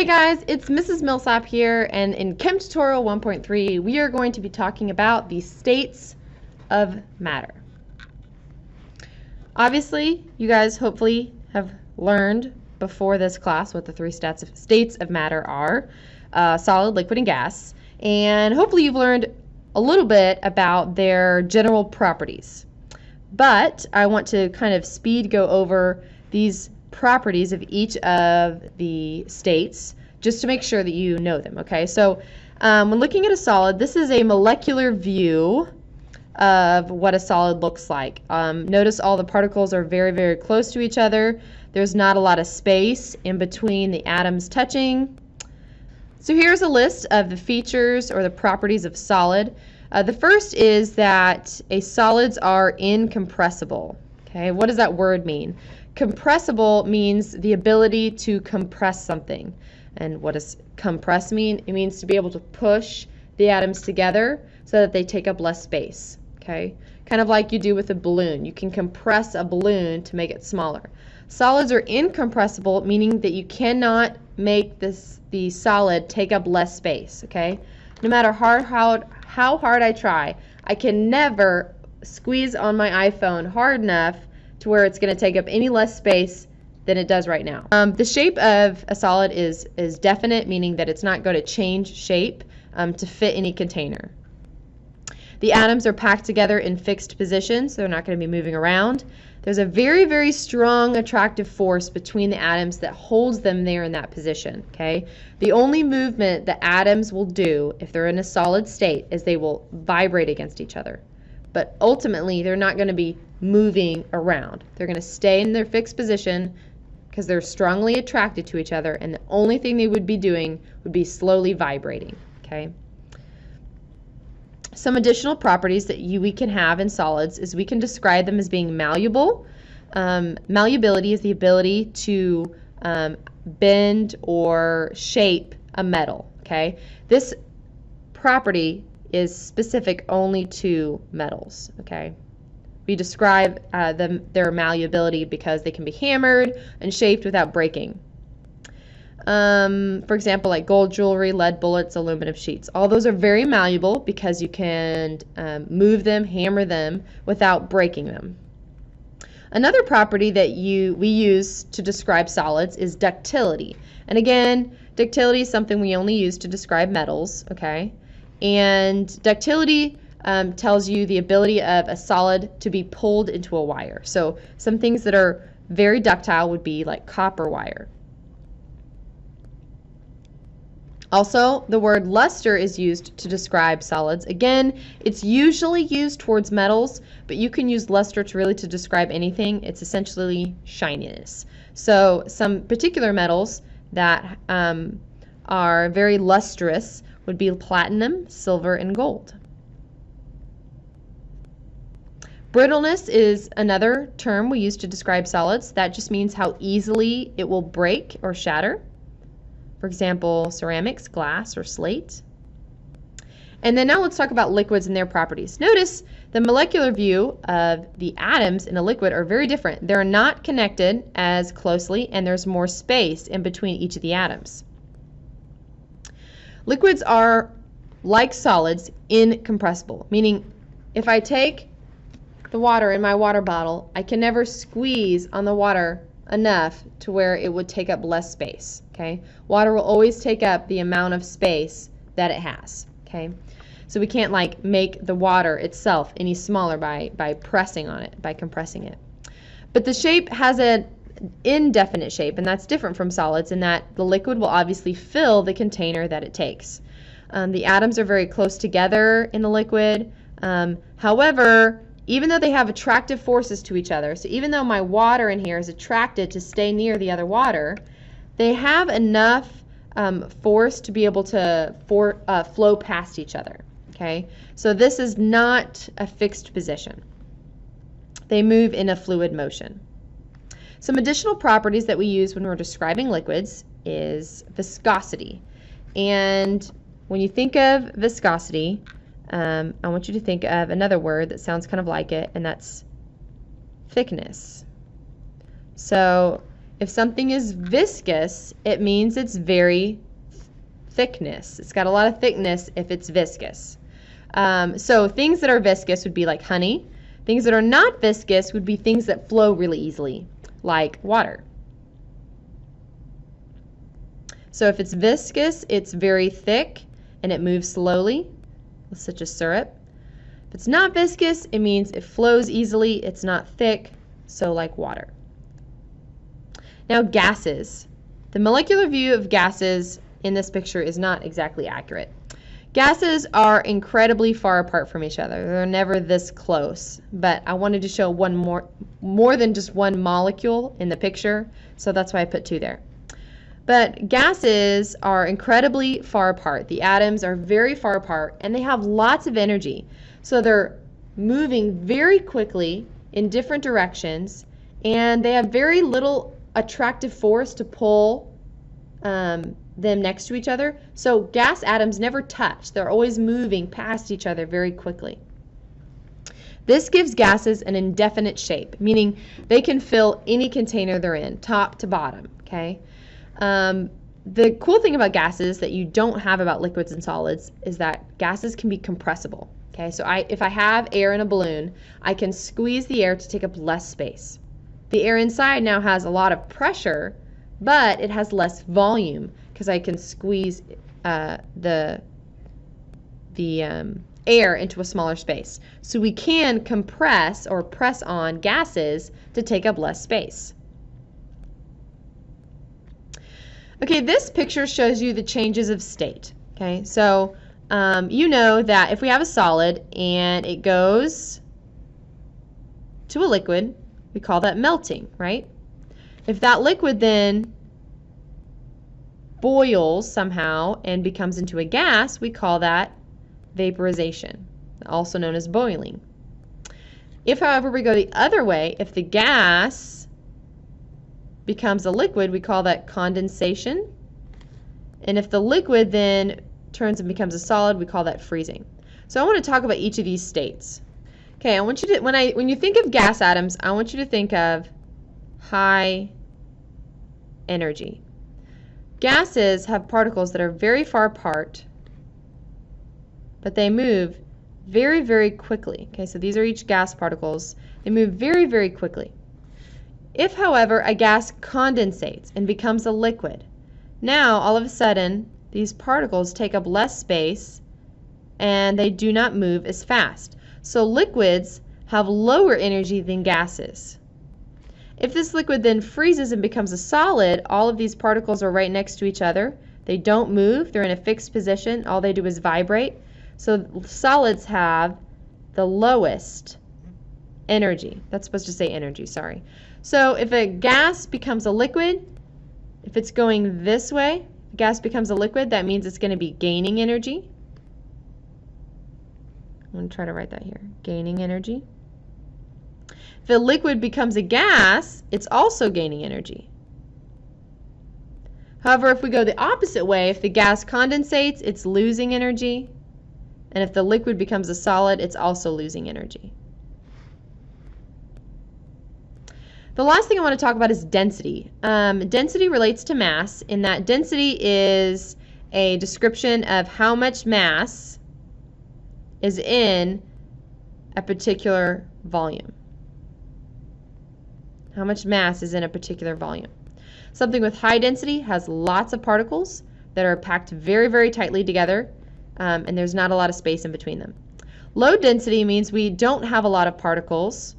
Hey guys, it's Mrs. Millsap here, and in Chem Tutorial 1.3 we are going to be talking about the states of matter. Obviously, you guys hopefully have learned before this class what the three states of matter are, solid, liquid, and gas, and hopefully you've learned a little bit about their general properties. But I want to kind of go over these properties of each of the states just to make sure that you know them. Okay, so when looking at a solid, this is a molecular view of what a solid looks like. Notice all the particles are very, very close to each other. There's not a lot of space in between the atoms touching. So here's a list of the features or the properties of solid. The first is that solids are incompressible. Okay, what does that word mean? Compressible means the ability to compress something. And what does compress mean? It means to be able to push the atoms together so that they take up less space. Okay, kind of like you do with a balloon. You can compress a balloon to make it smaller. Solids are incompressible, meaning that you cannot make the solid take up less space. Okay, no matter how hard I try, I can never squeeze on my iPhone hard enough to where it's going to take up any less space than it does right now. The shape of a solid is definite, meaning that it's not going to change shape to fit any container. The atoms are packed together in fixed positions, so they're not going to be moving around. There's a very, very strong attractive force between the atoms that holds them there in that position. Okay? The only movement the atoms will do if they're in a solid state is they will vibrate against each other. But ultimately, they're not going to be moving around. They're going to stay in their fixed position because they're strongly attracted to each other, and the only thing they would be doing would be slowly vibrating. Okay? Some additional properties that we can have in solids is we can describe them as being malleable. Malleability is the ability to bend or shape a metal. Okay? This property is specific only to metals. Okay, we describe their malleability because they can be hammered and shaped without breaking. For example, like gold jewelry, lead bullets, aluminum sheets. All those are very malleable because you can move them, hammer them without breaking them. Another property that we use to describe solids is ductility. And again, ductility is something we only use to describe metals. Okay. And ductility tells you the ability of a solid to be pulled into a wire. So some things that are very ductile would be like copper wire. Also, the word luster is used to describe solids. Again, it's usually used towards metals, but you can use luster to describe anything. It's essentially shininess. So some particular metals that are very lustrous would be platinum, silver, and gold. Brittleness is another term we use to describe solids. That just means how easily it will break or shatter. For example, ceramics, glass, or slate. And then now let's talk about liquids and their properties. Notice the molecular view of the atoms in a liquid are very different. They're not connected as closely, and there's more space in between each of the atoms. Liquids are, like solids, incompressible, meaning if I take the water in my water bottle, I can never squeeze on the water enough to where it would take up less space. Okay? Water will always take up the amount of space that it has. Okay? So we can't like make the water itself any smaller by pressing on it, by compressing it. But the shape has an indefinite shape, and that's different from solids in that the liquid will obviously fill the container that it takes. The atoms are very close together in the liquid. However, even though they have attractive forces to each other, so even though my water in here is attracted to stay near the other water, they have enough force to be able to flow past each other. Okay, so this is not a fixed position. They move in a fluid motion. Some additional properties that we use when we're describing liquids is viscosity. And when you think of viscosity, I want you to think of another word that sounds kind of like it, and that's thickness. So If something is viscous, it means it's very thickness. It's got a lot of thickness if it's viscous. So things that are viscous would be like honey. Things that are not viscous would be things that flow really easily, like water. So if it's viscous, it's very thick and it moves slowly, such as syrup. If it's not viscous, it means it flows easily, it's not thick, so like water. Now gases. The molecular view of gases in this picture is not exactly accurate. Gases are incredibly far apart from each other. They're never this close, but I wanted to show one more than just one molecule in the picture, so that's why I put two there. But gases are incredibly far apart. The atoms are very far apart, and they have lots of energy. So they're moving very quickly in different directions, and they have very little attractive force to pull them next to each other. So gas atoms never touch. They're always moving past each other very quickly. This gives gases an indefinite shape, meaning they can fill any container they're in, top to bottom, okay? The cool thing about gases that you don't have about liquids and solids is that gases can be compressible, okay? So if I have air in a balloon, I can squeeze the air to take up less space. The air inside now has a lot of pressure, but it has less volume because I can squeeze the air into a smaller space. So we can compress or press on gases to take up less space. Okay, this picture shows you the changes of state. Okay, so you know that if we have a solid and it goes to a liquid, we call that melting, right? If that liquid then boils somehow and becomes into a gas, we call that vaporization, also known as boiling. If, however, we go the other way, if the gas becomes a liquid, we call that condensation. And if the liquid then turns and becomes a solid, we call that freezing. So I want to talk about each of these states. Okay, I want you to, when you think of gas atoms, I want you to think of high energy. Gases have particles that are very far apart, but they move very, very quickly. Okay, so these are each gas particles. They move very, very quickly. If, however, a gas condensates and becomes a liquid, now all of a sudden these particles take up less space and they do not move as fast. So liquids have lower energy than gases. If this liquid then freezes and becomes a solid, all of these particles are right next to each other. They don't move. They're in a fixed position. All they do is vibrate. So solids have the lowest energy. That's supposed to say energy, sorry. So if a gas becomes a liquid, if it's going this way, gas becomes a liquid, that means it's going to be gaining energy. I'm going to try to write that here. Gaining energy. If a liquid becomes a gas, it's also gaining energy. However, if we go the opposite way, if the gas condensates, it's losing energy. And if the liquid becomes a solid, it's also losing energy. The last thing I want to talk about is density. Density relates to mass, in that density is a description of how much mass is in a particular volume. How much mass is in a particular volume. Something with high density has lots of particles that are packed very, very tightly together, and there's not a lot of space in between them. Low density means we don't have a lot of particles,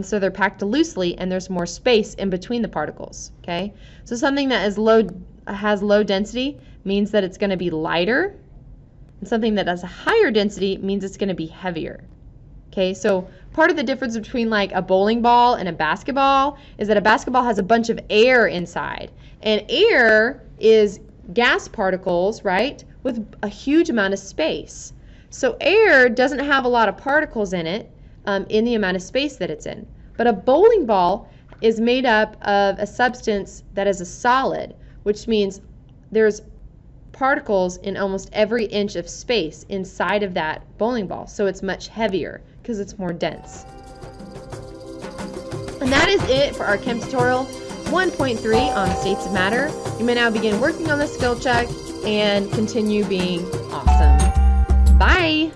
so they're packed loosely and there's more space in between the particles. Okay, so something that has low density means that it's going to be lighter, and something that has a higher density means it's going to be heavier. Okay, so part of the difference between like a bowling ball and a basketball is that a basketball has a bunch of air inside, and air is gas particles, right, with a huge amount of space. So air doesn't have a lot of particles in it in the amount of space that it's in. But a bowling ball is made up of a substance that is a solid, which means there's particles in almost every inch of space inside of that bowling ball. So it's much heavier because it's more dense. And that is it for our chem tutorial. 1.3 on states of matter. You may now begin working on the skill check and continue being awesome. Bye!